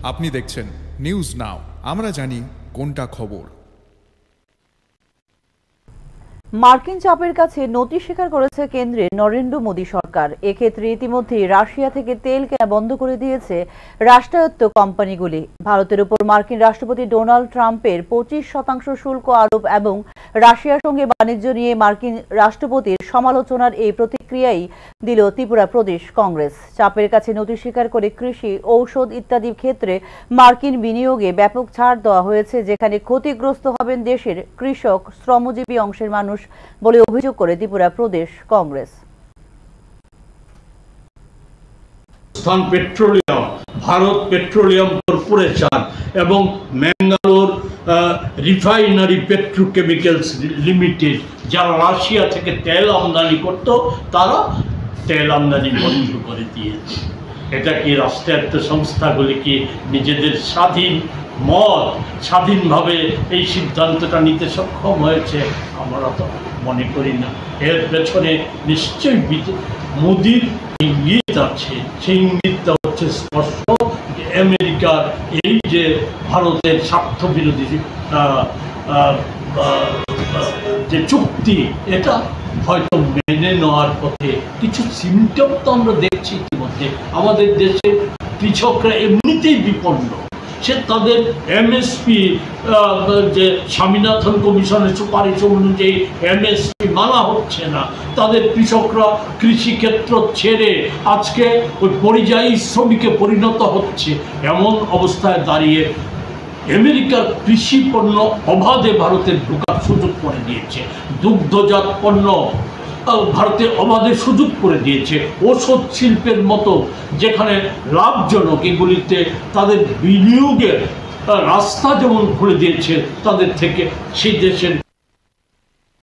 আপনি দেখছেন news now, আমরা জানি কোনটা খবর। মার্কিন চাপের কাছে নতি স্বীকার করেছে কেন্দ্রের নরেন্দ্র মোদী সরকার। এক্ষেত্রে ইতিমধ্যে রাশিয়া থেকে তেল কেনা বন্ধ করে দিয়েছে রাষ্ট্রায়ত্ত কোম্পানিগুলি। ভারতের উপর মার্কিন রাষ্ট্রপতি ডোনাল্ড ট্রাম্পের 25% শুল্ক আরোপ এবং রাশিয়ার সঙ্গে বাণিজ্য নিয়ে মার্কিন রাষ্ট্রপতির সমালোচনার এই প্রতিক্রিয়াই দিল ত্রিপুরা প্রদেশ কংগ্রেস। চাপের কাছে নতি স্বীকার করে কৃষি, ঔষধ ইত্যাদি ক্ষেত্রে মার্কিন বিনিয়োগে ব্যাপক ছাড় দেওয়া হয়েছে, যেখানে ক্ষতিগ্রস্ত হবেন দেশের কৃষক, শ্রমজীবী অংশের মানুষ বলে অভিযোগ করে ত্রিপুরা প্রদেশ Congress. Petroleum, Bharat petroleum corporation এবং ম্যাঙ্গালোর রিফাইনারি পেট্রোকেমিক্যালস লিমিটেড, যারা রাশিয়া থেকে তেল আমদানি করত, তারা তেল আমদানি বন্ধ করে দিয়েছে। এটা কি রাষ্ট্রায়ত্ত সংস্থাগুলি কি নিজেদের স্বাধীনভাবে এই সিদ্ধান্তটা নিতে সক্ষম হয়েছে? আমরা তো মনে করি না। এর পেছনে নিশ্চয়ই মোদির ইঙ্গিত আছে। সেই ইঙ্গিতটা হচ্ছে স্পষ্ট যে আমেরিকার এই যে ভারতের স্বার্থ বিরোধী যে চুক্তি, এটা হয়তো মেনে নেওয়ার পথে কিছু সিমটম তো আমরা দেখছি ইতিমধ্যে। আমাদের দেশে কৃষকরা এমনিতেই বিপন্ন। সে তাদের এমএসপি, যে স্বামীনাথন কমিশনের সুপারিশ অনুযায়ী এমএসপি মানা হচ্ছে না। তাদের কৃষকরা কৃষিক্ষেত্র ছেড়ে আজকে ওই পরিযায়ী শ্রমিকে পরিণত হচ্ছে। এমন অবস্থায় দাঁড়িয়ে আমেরিকার কৃষি পণ্য অবাধে ভারতের ঢোকার সুযোগ করে দিয়েছে। দুগ্ধজাত পণ্য ভারতে অবাধে সুযোগ করে দিয়েছে। ওষুধ শিল্পের মতো যেখানে লাভজনক, এগুলিতে তাদের বিনিয়োগের রাস্তা যেমন খুলে দিয়েছে তাদের থেকে সেই দেশের